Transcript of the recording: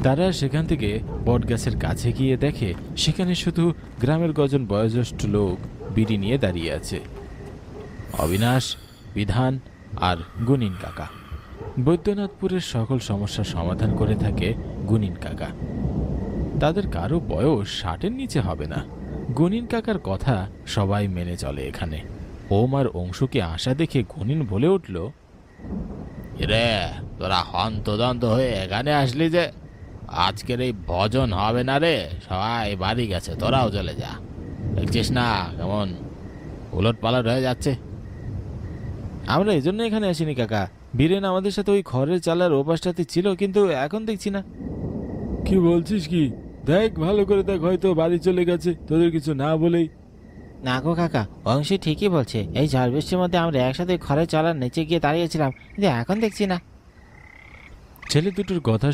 তারা সেখান থেকে বটগাছের কাছে গিয়ে দেখে সেখানে শুধু গ্রামের কজন বয়োজ্যেষ্ঠ লোক বিড়ি নিয়ে দাঁড়িয়ে আছে। অবিনাশ, বিধান আর গুনিন কাকা। বৈদ্যনাথপুরের সকল সমস্যার সমাধান করে থাকে গুনিন কাকা। তাদের কারো বয়স 60-এর নিচে হবে না। গুনিন কাকার কথা সবাই মেনে চলে এখানে। ওম আর অংশুকে আসা দেখে গুনিন বলে উঠল, রে তোরা হন্তদন্ত হয়ে এখানে আসলি যে? আজকের এই ভজন হবে না রে, সবাই বাড়ি গেছে, তোরাও চলে যা। দেখছিস না কেমন উলট পালট হয়ে যাচ্ছে। আমরা এই জন্য এখানে আসিনি কাকা। বীরেন আমাদের সাথে ওই খড়ের চালার ওপাশটাতে ছিল, কিন্তু এখন দেখছি না। কি বলছিস কি? দেখ ভালো করে দেখ, হয়তো বাড়ি চলে গেছে তোদের কিছু না বলেই। না গো কাকা, অংশী ঠিকই বলছে। এই ঝড় বৃষ্টির মধ্যে আমরা একসাথে খড়ের চালার নিচে গিয়ে দাঁড়িয়েছিলাম, কিন্তু এখন দেখছি না। ছেলে দুটোর কথা